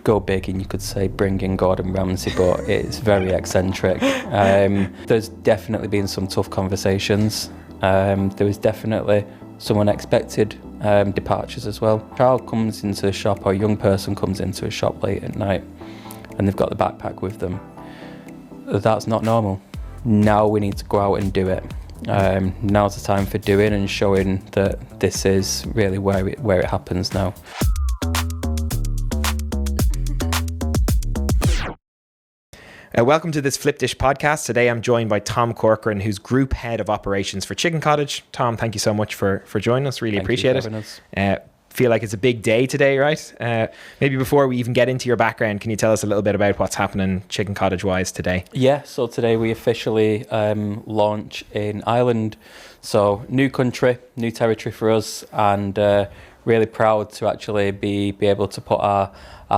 go big and you could say bring in Gordon Ramsay, but it's very eccentric. There's definitely been some tough conversations. There was definitely some unexpected departures as well. A child comes into a shop, or a young person comes into a shop late at night and they've got the backpack with them. That's not normal. Now we need to go out and do it. Now's the time for doing and showing that this is really where it happens now. Welcome to this Flip Dish podcast. Today I'm joined by Tom Corcoran, who's Group Head of Operations for Chicken Cottage. Tom, thank you so much for joining us. Really appreciate it. Feel like it's a big day today, right? Maybe before we even get into your background, can you tell us a little bit about what's happening Chicken Cottage wise today? Yeah, so today we officially launch in Ireland. So new country, new territory for us, and really proud to actually be able to put our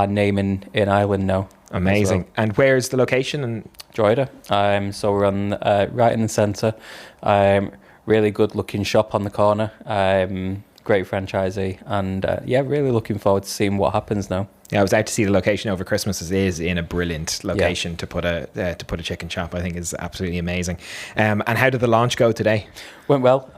name in Ireland now. Amazing. Well. And where's the location? And Drogheda. So we're on right in the centre. Really good looking shop on the corner. Great franchisee, and really looking forward to seeing what happens now. Yeah, I was out to see the location over Christmas. It is in a brilliant location to put a chicken shop. I think is absolutely amazing. And how did the launch go today? Went well.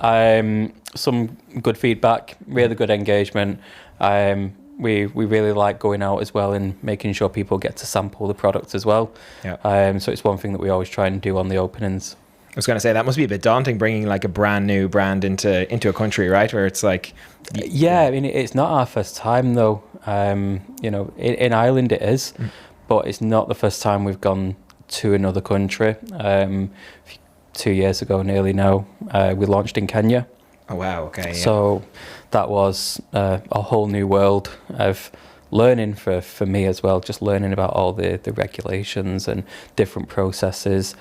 Some good feedback, really good engagement. We really like going out as well and making sure people get to sample the product as well. Yeah. So it's one thing that we always try and do on the openings. I was going to say that must be a bit daunting, bringing like a brand new brand into a country, right? Where it's like, yeah, I mean, it's not our first time though. In Ireland it is, but it's not the first time we've gone to another country. 2 years ago, nearly now, we launched in Kenya. Oh wow! Okay. Yeah. So that was a whole new world of learning for me as well. Just learning about all the regulations and different processes,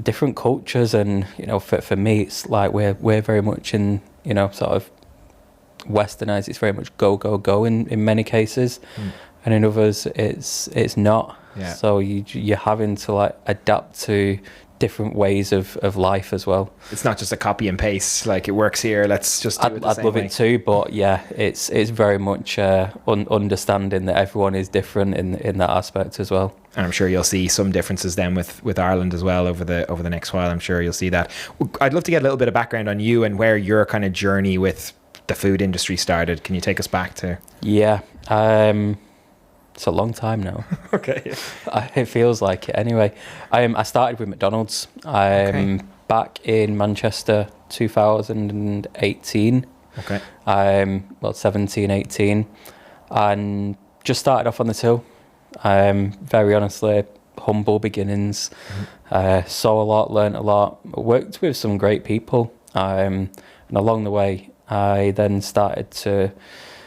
different cultures, and for me it's like we're very much in sort of westernized. It's very much go in many cases, and in others it's not. Yeah. So you're having to like adapt to different ways of life as well. It's not just a copy and paste, like it works here, let's just do it the I'd same love way. It too, but yeah, it's very much understanding that everyone is different in that aspect as well. And I'm sure you'll see some differences then with Ireland as well over the next while. I'm sure you'll see that. I'd love to get a little bit of background on you and where your kind of journey with the food industry started. Can you take us back to? Yeah, it's a long time now. Okay. It feels like it anyway. I started with McDonald's back in Manchester 2018. Okay. 17, 18. And just started off on the till. Very honestly, humble beginnings. Saw a lot, learnt a lot, worked with some great people. And along the way, I then started to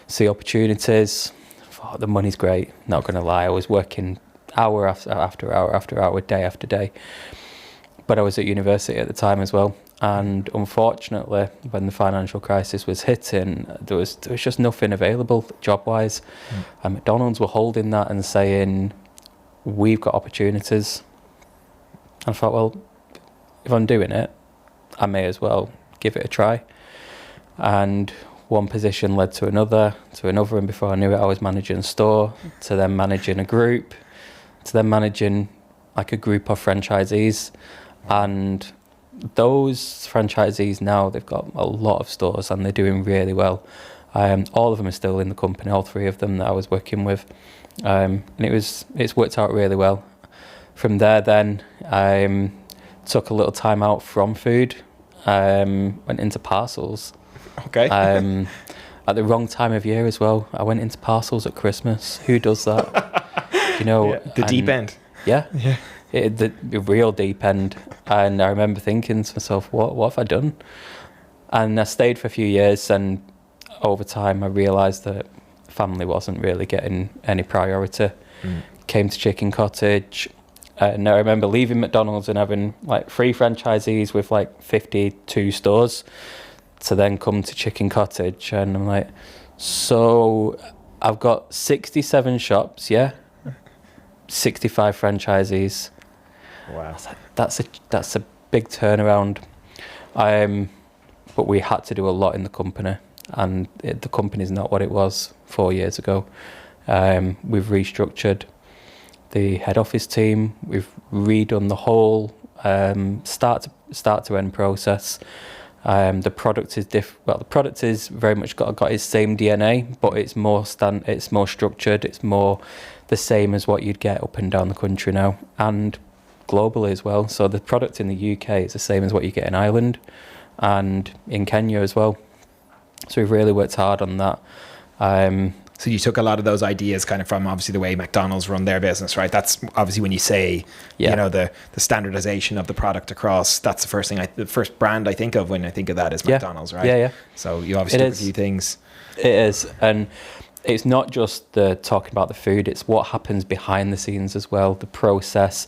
see opportunities. The money's great, not going to lie. I was working hour after hour, day after day. But I was at university at the time as well. And unfortunately, when the financial crisis was hitting, there was just nothing available job-wise. And McDonald's were holding that and saying, we've got opportunities. And I thought, well, if I'm doing it, I may as well give it a try. And one position led to another, and before I knew it, I was managing a store, to then managing a group, to then managing like a group of franchisees. And those franchisees now, they've got a lot of stores and they're doing really well. All of them are still in the company, all three of them that I was working with. And it's worked out really well. From there then, took a little time out from food, went into parcels. Okay. At the wrong time of year as well. I went into parcels at Christmas. Who does that? The deep end. Yeah. The real deep end. And I remember thinking to myself, what have I done? And I stayed for a few years, and over time I realised that family wasn't really getting any priority. Came to Chicken Cottage. And I remember leaving McDonald's and having like 3 franchisees with like 52 stores, to then come to Chicken Cottage, and I'm like, so I've got 67 shops, 65 franchisees. Wow. That's a big turnaround. But we had to do a lot in the company, and the company's not what it was 4 years ago. We've restructured the head office team. We've redone the whole start to end process. The product is the product is very much got its same DNA, but it's more structured. It's more the same as what you'd get up and down the country now, and globally as well. So the product in the UK is the same as what you get in Ireland and in Kenya as well. So we've really worked hard on that. So you took a lot of those ideas kind of from obviously the way McDonald's run their business, right? That's obviously when you say, you know, the standardization of the product across, that's the first thing, the first brand I think of when I think of that is McDonald's, right? Yeah. So you obviously took a few things. It is. And it's not just the talking about the food, it's what happens behind the scenes as well, the process,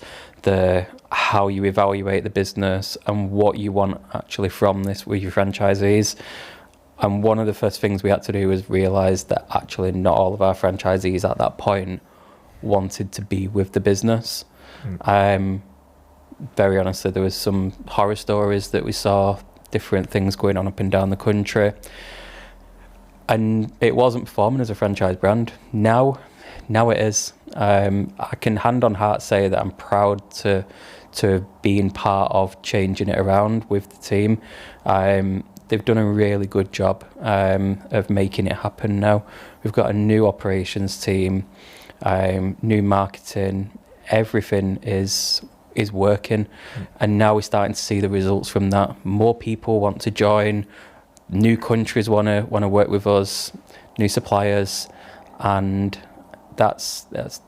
how you evaluate the business and what you want actually from this with your franchisees. And one of the first things we had to do was realise that actually not all of our franchisees at that point wanted to be with the business. Very honestly, there was some horror stories that we saw, different things going on up and down the country. And it wasn't performing as a franchise brand. Now it is. I can hand on heart say that I'm proud to being part of changing it around with the team. They've done a really good job of making it happen now. We've got a new operations team, new marketing, everything is working. And now we're starting to see the results from that. More people want to join, new countries want to work with us, new suppliers, and that's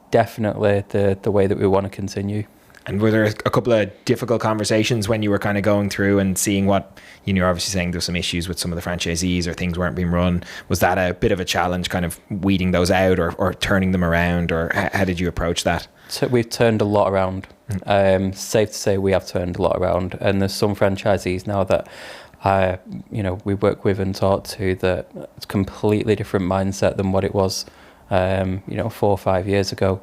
definitely the way that we want to continue. And were there a couple of difficult conversations when you were kind of going through and seeing what, you're obviously saying there's some issues with some of the franchisees or things weren't being run. Was that a bit of a challenge, kind of weeding those out or turning them around, or how did you approach that? So we've turned a lot around. Safe to say we have turned a lot around. And there's some franchisees now that we work with and talk to that it's a completely different mindset than what it was 4 or 5 years ago.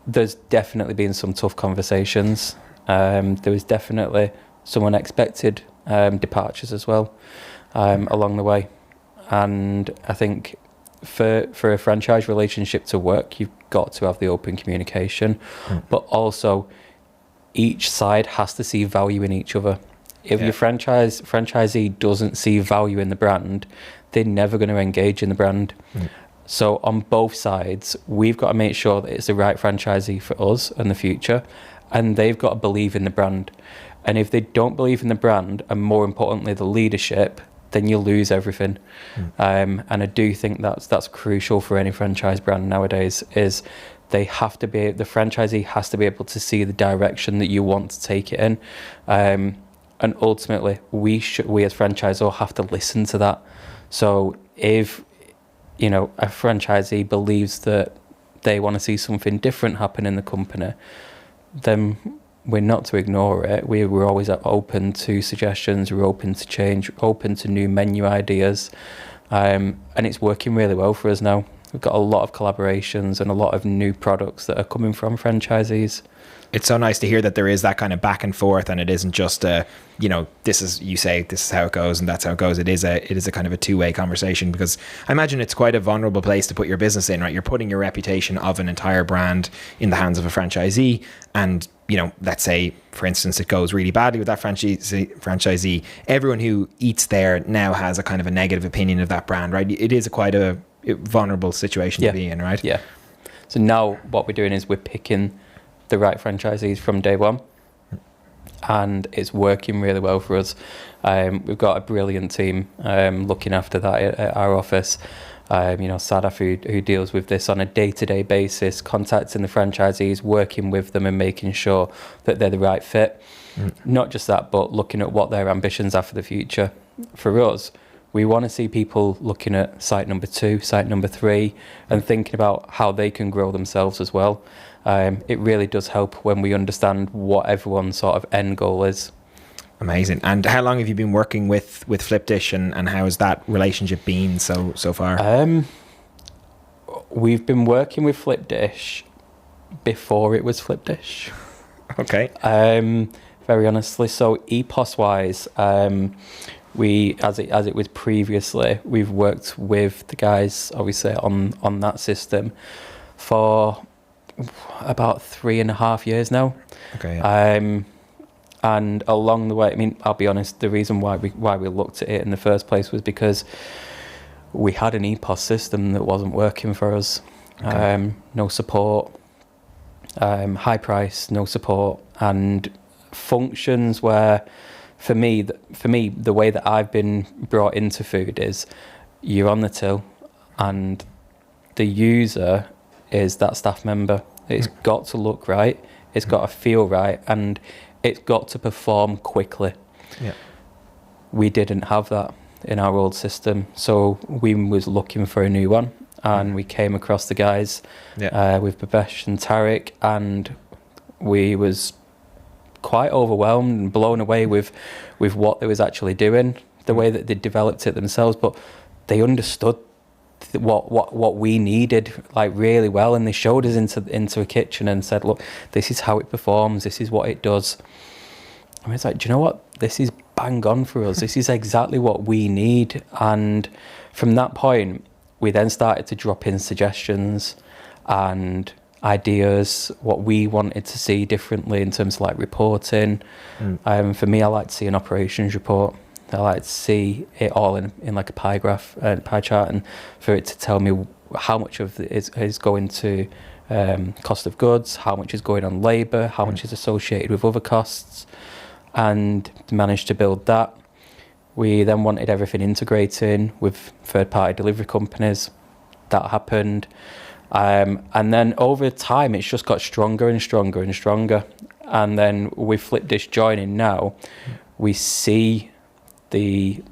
There's definitely been some tough conversations. There was definitely some unexpected departures as well along the way. And I think for a franchise relationship to work, you've got to have the open communication, but also each side has to see value in each other. If your franchisee doesn't see value in the brand, they're never going to engage in the brand. So on both sides, we've got to make sure that it's the right franchisee for us and the future, and they've got to believe in the brand. And if they don't believe in the brand, and more importantly, the leadership, then you lose everything. And I do think that's crucial for any franchise brand nowadays, is the franchisee has to be able to see the direction that you want to take it in. And ultimately, we as franchisor have to listen to that. So if a franchisee believes that they want to see something different happen in the company, then we're not to ignore it. We're always open to suggestions, we're open to change, open to new menu ideas. And it's working really well for us now. We've got a lot of collaborations and a lot of new products that are coming from franchisees. It's so nice to hear that there is that kind of back and forth, and it isn't just this is how it goes and that's how it goes. It is a kind of a two-way conversation, because I imagine it's quite a vulnerable place to put your business in, right? You're putting your reputation of an entire brand in the hands of a franchisee, and let's say, for instance, it goes really badly with that franchisee. Everyone who eats there now has a kind of a negative opinion of that brand, right? It is quite a vulnerable situation to be in, right? Yeah. So now what we're doing is we're picking the right franchisees from day one, and it's working really well for us. We've got a brilliant team looking after that at our office. Sadaf, who deals with this on a day-to-day basis, contacting the franchisees, working with them and making sure that they're the right fit. Not just that, but looking at what their ambitions are for the future. For us, we want to see people looking at site number 2, site number 3, and thinking about how they can grow themselves as well. It really does help when we understand what everyone's sort of end goal is. Amazing. And how long have you been working with Flipdish, and how has that relationship been so far? We've been working with Flipdish before it was Flipdish. Okay. Very honestly. So EPOS wise, we, as it was previously, we've worked with the guys obviously on that system for about 3.5 years now. Okay. Yeah. And along the way, I mean, I'll be honest, the reason why we looked at it in the first place was because we had an EPOS system that wasn't working for us. Okay. No support, high price, no support, and functions where, for me, the way that I've been brought into food is you're on the till and the user is that staff member. It's got to look right, it's got to feel right, and it's got to perform quickly. Yeah. We didn't have that in our old system, so we was looking for a new one, and we came across the guys with Babesh and Tariq, and we was quite overwhelmed and blown away with what they was actually doing, the way that they developed it themselves, but they understood what we needed like really well, and they showed us into a kitchen and said, look, this is how it performs, this is what it does. And it's like, do you know what, this is bang on for us, this is exactly what we need. And from that point we then started to drop in suggestions and ideas, what we wanted to see differently in terms of like reporting. For me, I like to see an operations report. I like to see it all in like a pie graph and pie chart, and for it to tell me how much of it is going to cost of goods, how much is going on labour, how much is associated with other costs, and managed to build that. We then wanted everything integrating with third-party delivery companies. That happened. And then over time, it's just got stronger and stronger and stronger. And then with Flipdish joining now, we see the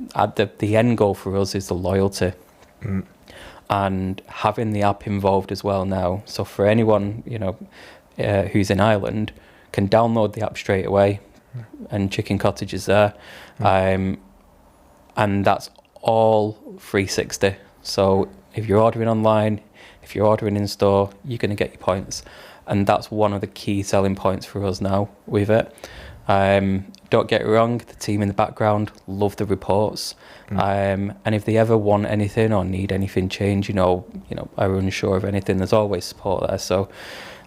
end goal for us is the loyalty. And having the app involved as well now. So for anyone, who's in Ireland, can download the app straight away, and Chicken Cottage is there. And that's all 360. So if you're ordering online, if you're ordering in store, you're going to get your points. And that's one of the key selling points for us now with it. Don't get it wrong, the team in the background love the reports. And if they ever want anything or need anything changed, are unsure of anything, there's always support there. So,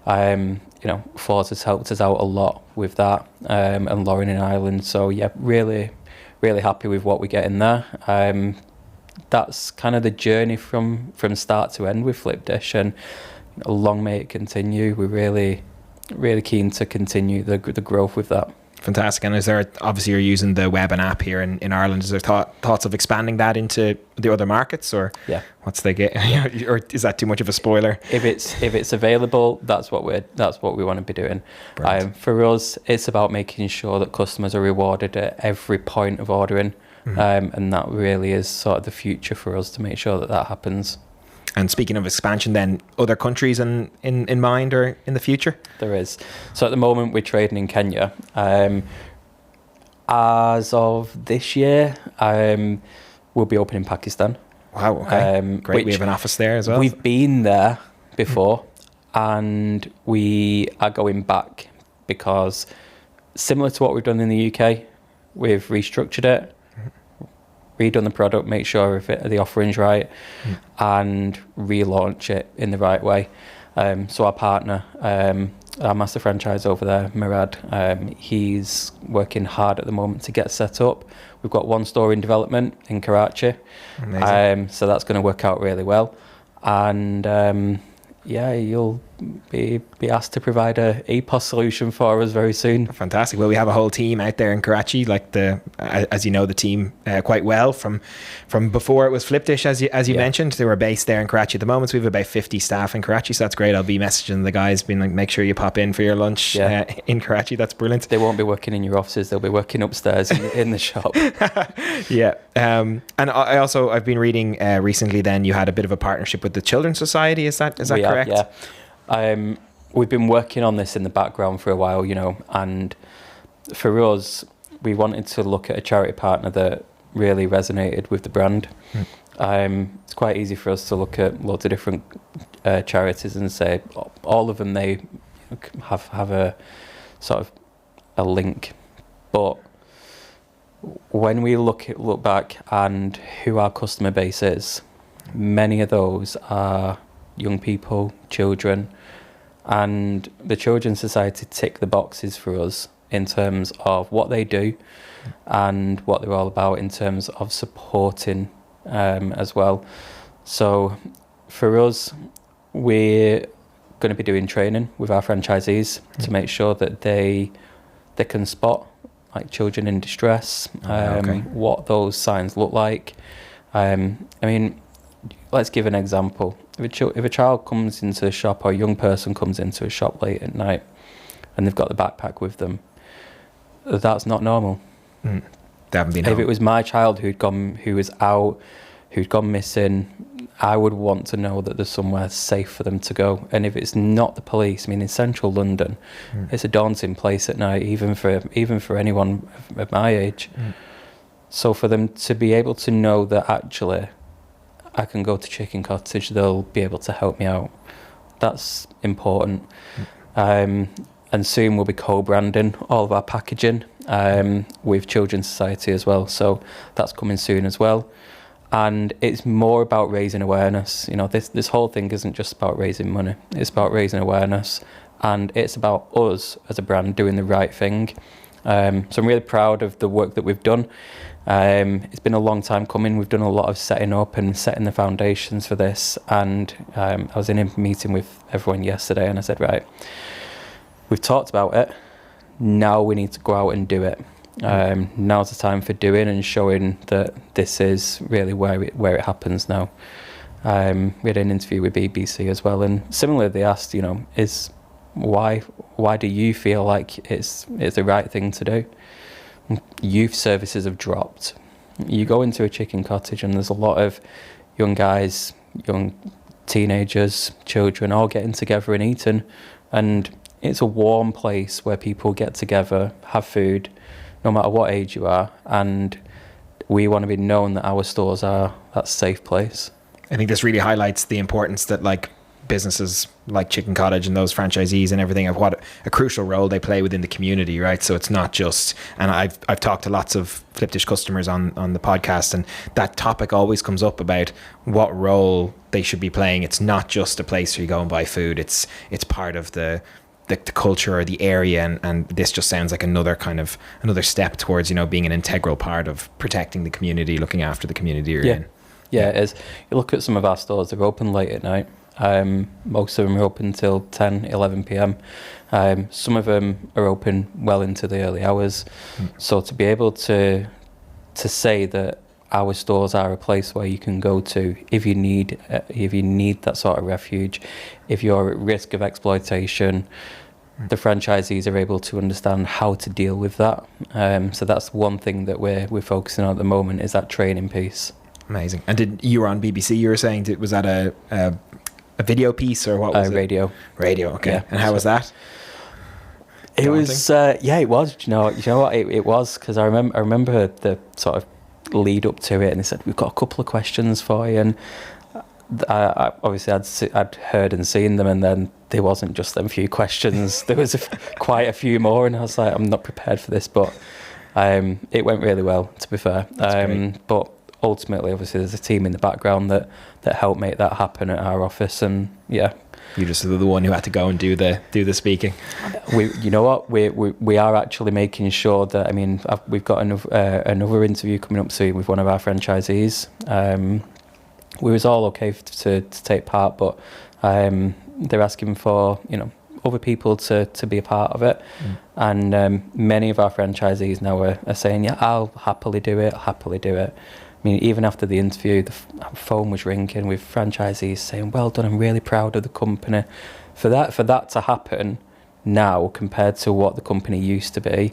Forz has helped us out a lot with that, and Lauren in Ireland. So yeah, really, really happy with what we get in there. That's kind of the journey from start to end with Flipdish, and long may it continue. We're really, really keen to continue the growth with that. Fantastic. And is there, obviously you're using the web and app here in Ireland, is there thoughts of expanding that into the other markets, or what's the or is that too much of a spoiler? If it's available, that's what we want to be doing. For us, it's about making sure that customers are rewarded at every point of ordering. And that really is sort of the future for us, to make sure that happens. And speaking of expansion, then, other countries in mind or in the future? There is. So at the moment we're trading in Kenya. As of this year, we'll be opening Pakistan. Wow, okay. Great. We have an office there as well. We've been there before, and we are going back because, similar to what we've done in the UK, we've restructured it, redone the product, make sure the offering's right, and relaunch it in the right way. So our partner, our master franchise over there, Murad, he's working hard at the moment to get set up. We've got one store in development in Karachi. Amazing. So that's going to work out really well. And you'll be asked to provide a EPOS solution for us very soon. Fantastic. Well, we have a whole team out there in Karachi, as you know the team quite well from before it was Flipdish, as you mentioned. They were based there in Karachi at the moment. So we have about 50 staff in Karachi, so that's great. I'll be messaging the guys, being like, make sure you pop in for your lunch in Karachi. That's brilliant. They won't be working in your offices, they'll be working upstairs in the shop. Yeah. And I've been reading recently, then you had a bit of a partnership with the Children's Society. Is that correct? Yeah. We've been working on this in the background for a while, and for us, we wanted to look at a charity partner that really resonated with the brand. It's quite easy for us to look at loads of different charities and say all of them, they have a sort of a link, but when we look back and who our customer base is, many of those are young people, children, and the Children's Society tick the boxes for us in terms of what they do and what they're all about in terms of supporting as well. So for us, we're going to be doing training with our franchisees to make sure that they can spot like children in distress, what those signs look like. I mean, let's give an example. If a child comes into a shop or a young person comes into a shop late at night and they've got the backpack with them, that's not normal. They haven't been If home. it was my child who was out, who'd gone missing, I would want to know that there's somewhere safe for them to go. And if it's not the police, I mean, in central London, it's a daunting place at night, even for anyone of my age. So for them to be able to know that actually I can go to Chicken Cottage, they'll be able to help me out, that's important. And soon we'll be co-branding all of our packaging with Children's Society as well. So that's coming soon as well. And it's more about raising awareness. You know, this whole thing isn't just about raising money. It's about raising awareness, and it's about us as a brand doing the right thing. So I'm really proud of the work that we've done. It's been a long time coming. We've done a lot of setting up and setting the foundations for this. And I was in a meeting with everyone yesterday, and I said, right, we've talked about it. Now we need to go out and do it. Now's the time for doing and showing that this is really where it happens now. We had an interview with BBC as well, and similarly they asked, you know, why do you feel like it's the right thing to do? Youth services have dropped. You go into a Chicken Cottage and there's a lot of young guys, young teenagers, children all getting together and eating, and it's a warm place where people get together, have food, no matter what age you are, and we want to be known that our stores are that safe place. I think this really highlights the importance that like businesses like Chicken Cottage and those franchisees and everything of what a crucial role they play within the community, right? So it's not just, and I've talked to lots of Flip Dish customers on the podcast, and that topic always comes up about what role they should be playing. It's not just a place where you go and buy food. It's part of the culture or the area, and this just sounds like another step towards, you know, being an integral part of protecting the community, looking after the community you're in. Yeah, it is. You look at some of our stores, they're open late at night. Most of them are open till 10, 11 p.m. Some of them are open well into the early hours. So to be able to say that our stores are a place where you can go to if you need that sort of refuge, if you're at risk of exploitation, the franchisees are able to understand how to deal with that. So that's one thing that we're focusing on at the moment, is that training piece. Amazing. And you were on BBC, you were saying, was that a video piece or what was it? Radio. Radio, okay. Yeah. And how was that? It was, it was. You know what? It was, because I remember the sort of lead up to it, and they said, we've got a couple of questions for you, and I obviously I'd heard and seen them, and then there wasn't just them few questions. There was quite a few more, and I was like, I'm not prepared for this, but it went really well, to be fair. But ultimately, obviously, there's a team in the background that helped make that happen at our office, and yeah. You just were the one who had to go and do the speaking. You know what? We are actually making sure that, I mean, we've got another interview coming up soon with one of our franchisees. We was all okay to take part, but they're asking for, you know, other people to be a part of it. And many of our franchisees now are saying, yeah, I'll happily do it. I mean, even after the interview, the phone was ringing with franchisees saying, well done, I'm really proud of the company. For that to happen now compared to what the company used to be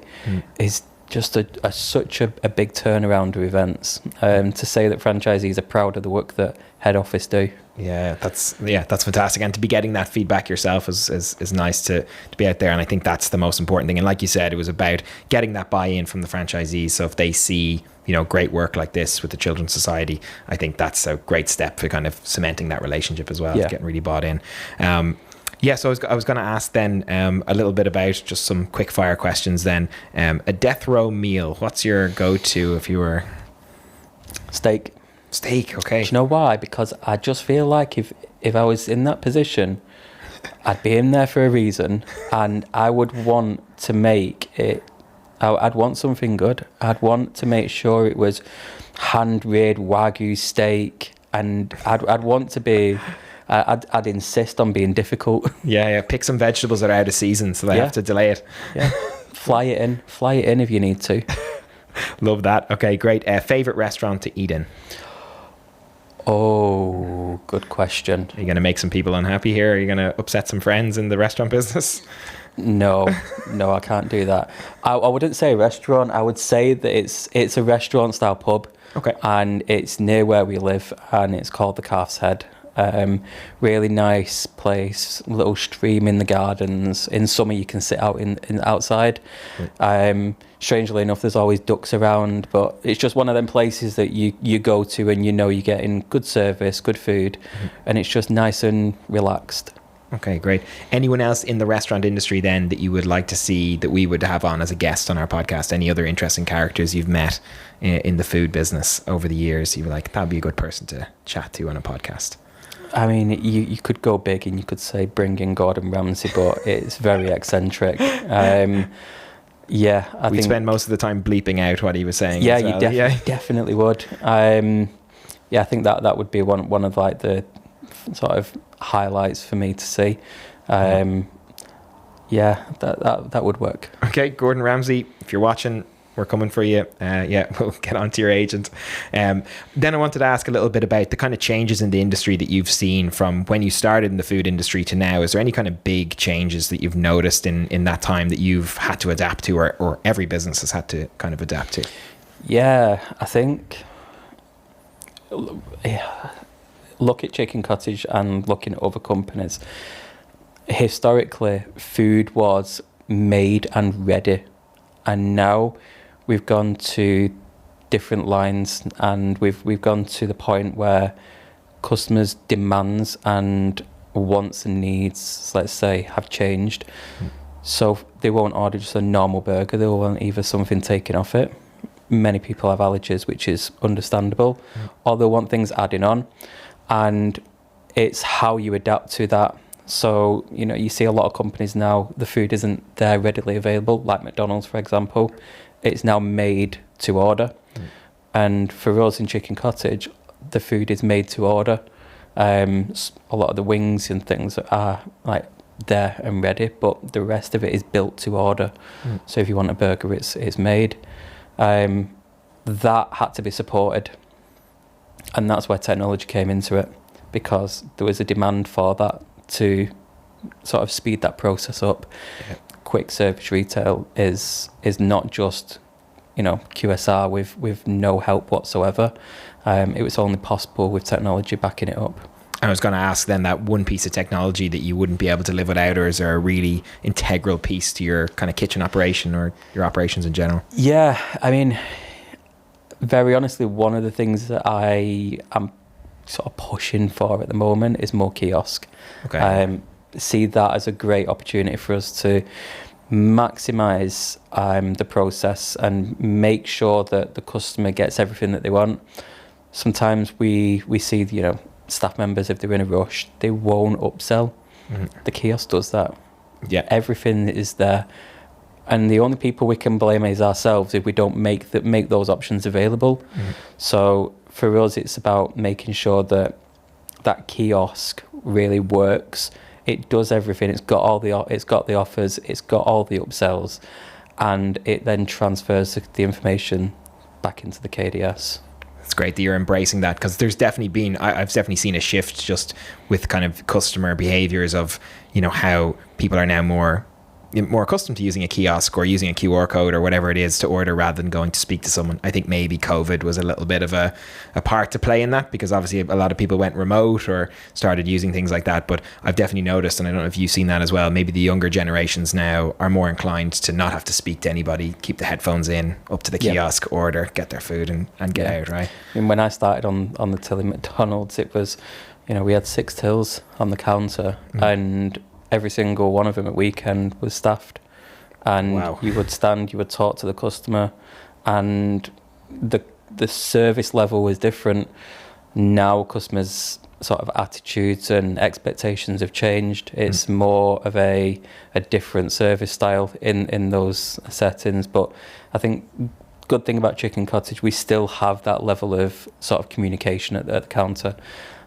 is just such a big turnaround of events. To say that franchisees are proud of the work that head office do. Yeah, that's fantastic. And to be getting that feedback yourself is nice to be out there. And I think that's the most important thing. And like you said, it was about getting that buy-in from the franchisees. So if they see, you know, great work like this with the Children's Society, I think that's a great step for kind of cementing that relationship as well, getting really bought in. Yeah, so I was going to ask then a little bit about just some quick fire questions then. A death row meal. What's your go-to if you were... Steak. Steak, okay. Do you know why? Because I just feel like if I was in that position, I'd be in there for a reason, and I would want to make it... I'd want something good. I'd want to make sure it was hand-reared Wagyu steak, and I'd want to be... I'd insist on being difficult. Yeah. Pick some vegetables that are out of season, so they have to delay it. Yeah. Fly it in if you need to. Love that. Okay, great. Favorite restaurant to eat in? Oh, good question. Are you going to make some people unhappy here? Are you going to upset some friends in the restaurant business? No, I can't do that. I wouldn't say a restaurant. I would say that it's a restaurant style pub. Okay. And it's near where we live, and it's called the Calf's Head. Really nice place, little stream in the gardens. In summer you can sit out in outside. Strangely enough, there's always ducks around, but it's just one of them places that you go to and you know you're getting good service, good food, and it's just nice and relaxed. Okay, great. Anyone else in the restaurant industry then that you would like to see that we would have on as a guest on our podcast? Any other interesting characters you've met in the food business over the years? You were like, that'd be a good person to chat to on a podcast. I mean, you could go big and you could say bring in Gordon Ramsay, but it's very eccentric. Yeah, I think... We'd spend most of the time bleeping out what he was saying. Yeah, you definitely would. Yeah, I think that would be one of like the sort of highlights for me to see. Yeah, that would work. Okay, Gordon Ramsay, if you're watching, we're coming for you. We'll get on to your agent. Then I wanted to ask a little bit about the kind of changes in the industry that you've seen from when you started in the food industry to now. Is there any kind of big changes that you've noticed in that time that you've had to adapt to, or every business has had to kind of adapt to? Yeah, I think... Look at Chicken Cottage and looking at other companies. Historically, food was made and ready, and now we've gone to different lines, and we've gone to the point where customers' demands and wants and needs, let's say, have changed. So they won't order just a normal burger, they'll want either something taken off it. Many people have allergies, which is understandable, or they'll want things adding on. And it's how you adapt to that. So, you see a lot of companies now, the food isn't there readily available, like McDonald's, for example. It's now made to order. And for us in Chicken Cottage, the food is made to order. A lot of the wings and things are like there and ready, but the rest of it is built to order. So if you want a burger, it's made. That had to be supported. And that's where technology came into it, because there was a demand for that to sort of speed that process up. Yeah. Quick service retail is not just, QSR with no help whatsoever. It was only possible with technology backing it up. I was going to ask then, that one piece of technology that you wouldn't be able to live without, or is there a really integral piece to your kind of kitchen operation or your operations in general? Yeah, I mean... Very honestly, one of the things that I am sort of pushing for at the moment is more kiosk. Okay. See that as a great opportunity for us to maximise the process and make sure that the customer gets everything that they want. Sometimes we see, staff members, if they're in a rush, they won't upsell. The kiosk does that. Yeah. Everything is there. And the only people we can blame is ourselves if we don't make those options available. So for us, it's about making sure that kiosk really works. It does everything. It's got the offers. It's got all the upsells, and it then transfers the information back into the KDS. It's great that you're embracing that, because there's definitely I've definitely seen a shift just with kind of customer behaviors of how people are now more accustomed to using a kiosk or using a QR code or whatever it is to order rather than going to speak to someone. I think maybe COVID was a little bit of a part to play in that, because obviously a lot of people went remote or started using things like that. But I've definitely noticed, and I don't know if you've seen that as well, maybe the younger generations now are more inclined to not have to speak to anybody, keep the headphones in, up to the kiosk, order, get their food and get out, right? I mean, when I started on the till in McDonald's, it was, we had 6 tills on the counter, and every single one of them at weekend was staffed. And Wow. you would stand, you would talk to the customer, and the service level was different. Now customers' sort of attitudes and expectations have changed. It's more of a different service style in those settings. But I think good thing about Chicken Cottage, we still have that level of sort of communication at the counter.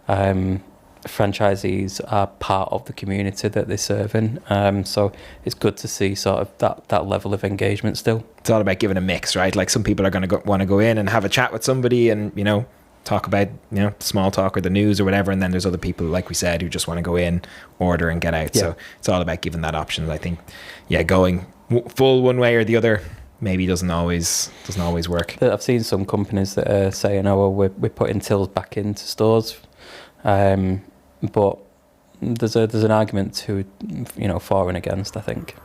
Franchisees are part of the community that they serve in, so it's good to see sort of that level of engagement still. It's all about giving a mix, right? Like some people are going to want to go in and have a chat with somebody and, you know, talk about, you know, small talk or the news or whatever, and then there's other people, like we said, who just want to go in, order and get out. So it's all about giving that option. I think going full one way or the other maybe doesn't always work. I've seen some companies that are saying, oh well, we're putting tills back into stores, but there's an argument to, you know, for and against, I think.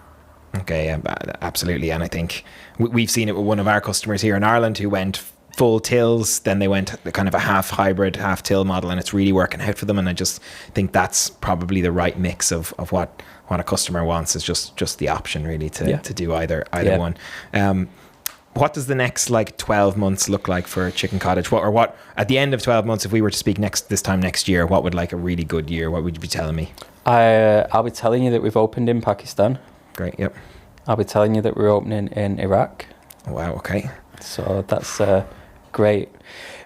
Okay, yeah, absolutely. And I think we've seen it with one of our customers here in Ireland who went full tills, then they went kind of a half hybrid, half till model, and it's really working out for them. And I just think that's probably the right mix of what a customer wants, is just the option really to do either one. What does the next 12 months look like for Chicken Cottage? What at the end of 12 months, if we were to speak this time next year, what would a really good year? What would you be telling me? I'll be telling you that we've opened in Pakistan. Great. Yep. I'll be telling you that we're opening in Iraq. Wow. Okay. So that's great.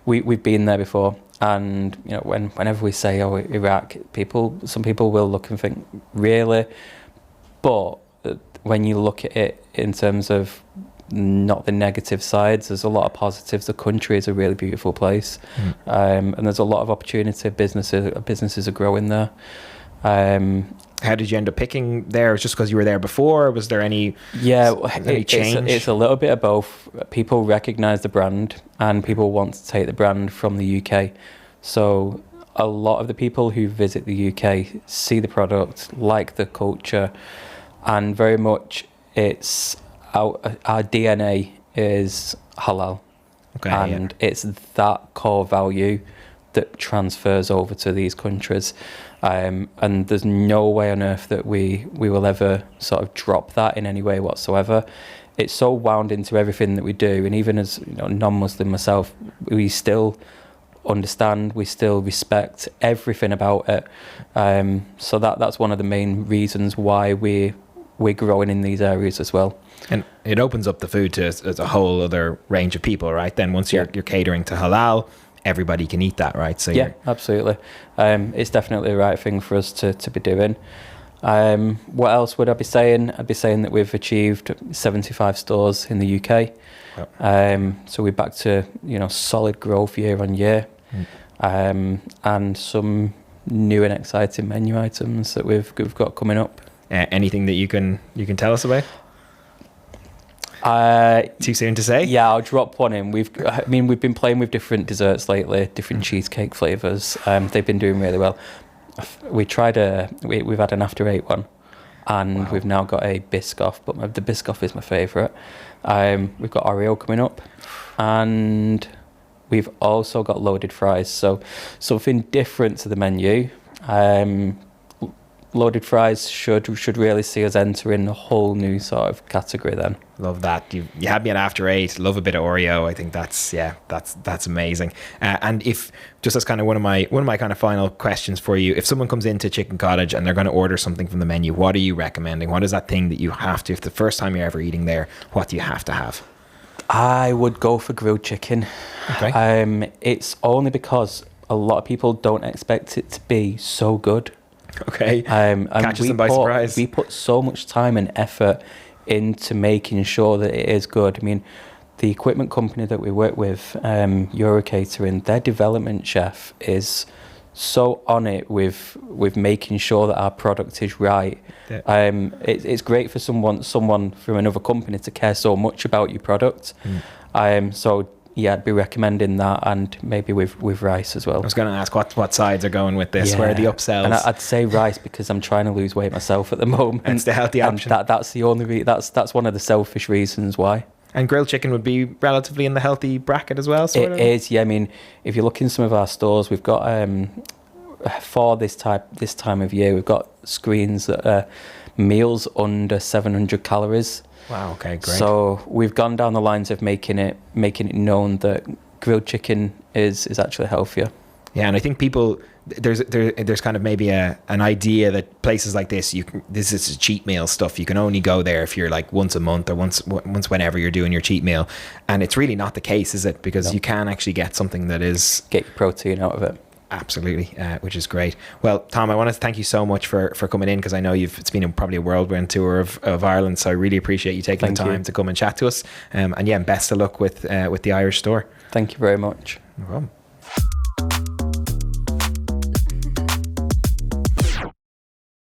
We've been there before, and you know, whenever we say Iraq, some people will look and think, really, but when you look at it in terms of not the negative sides, there's a lot of positives. The country is a really beautiful place, and there's a lot of opportunity. Businesses are growing there. How did you end up picking there? Just because you were there before? Was there any change? It's a little bit of both. People recognise the brand, and people want to take the brand from the UK. So a lot of the people who visit the UK see the product, like the culture, and very much it's our DNA is halal. Okay, and it's that core value that transfers over to these countries. And there's no way on earth that we will ever sort of drop that in any way whatsoever. It's so wound into everything that we do, and even as, you know, non-Muslim myself, we still understand, we still respect everything about it. So that's one of the main reasons why we're growing in these areas as well. And it opens up the food to a whole other range of people, right? Then once you're catering to halal, everybody can eat that, right? So absolutely. It's definitely the right thing for us to be doing. What else would I be saying? I'd be saying that we've achieved 75 stores in the UK. Yep. So we're back to, you know, solid growth year on year, and some new and exciting menu items that we've got coming up. Anything that you can tell us about? Too soon to say? Yeah, I'll drop one in. We've been playing with different desserts lately, different cheesecake flavours. They've been doing really well. We've had an after 8 one, and we've now got a Biscoff, but the Biscoff is my favourite. We've got Oreo coming up, and we've also got loaded fries. So something different to the menu. Loaded fries should really see us entering a whole new sort of category then. Love that. You had me at after 8. Love a bit of Oreo. I think that's amazing. And if, just as kind of one of my kind of final questions for you, if someone comes into Chicken Cottage and they're going to order something from the menu, what are you recommending? What is that thing that you have to, if the first time you're ever eating there, what do you have to have? I would go for grilled chicken. Okay. It's only because a lot of people don't expect it to be so good. Okay. Catches them by surprise. We put so much time and effort into making sure that it is good. I mean, the equipment company that we work with, Euro Catering, their development chef is so on it with making sure that our product is right. Yeah. It's great for someone from another company to care so much about your product. So yeah, I'd be recommending that, and maybe with rice as well. I was going to ask what sides are going with this. Where are the upsells? And I'd say rice because I'm trying to lose weight myself at the moment. It's the healthy option. That's the only that's one of the selfish reasons why. And grilled chicken would be relatively in the healthy bracket as well. It is, yeah. I mean, if you look in some of our stores, we've got for this time of year, we've got screens that are meals under 700 calories. Wow. Okay. Great. So we've gone down the lines of making it known that grilled chicken is actually healthier. Yeah, and I think people there's kind of maybe an idea that places like this, this is cheat meal stuff. You can only go there if you're like once a month or once whenever you're doing your cheat meal, and it's really not the case, is it? Because you can actually get something that is get your protein out of it. Absolutely, which is great. Well, Tom, I want to thank you so much for coming in, because I know it's been probably a whirlwind tour of Ireland, so I really appreciate you taking the time to come and chat to us. And best of luck with the Irish store. Thank you very much. No problem.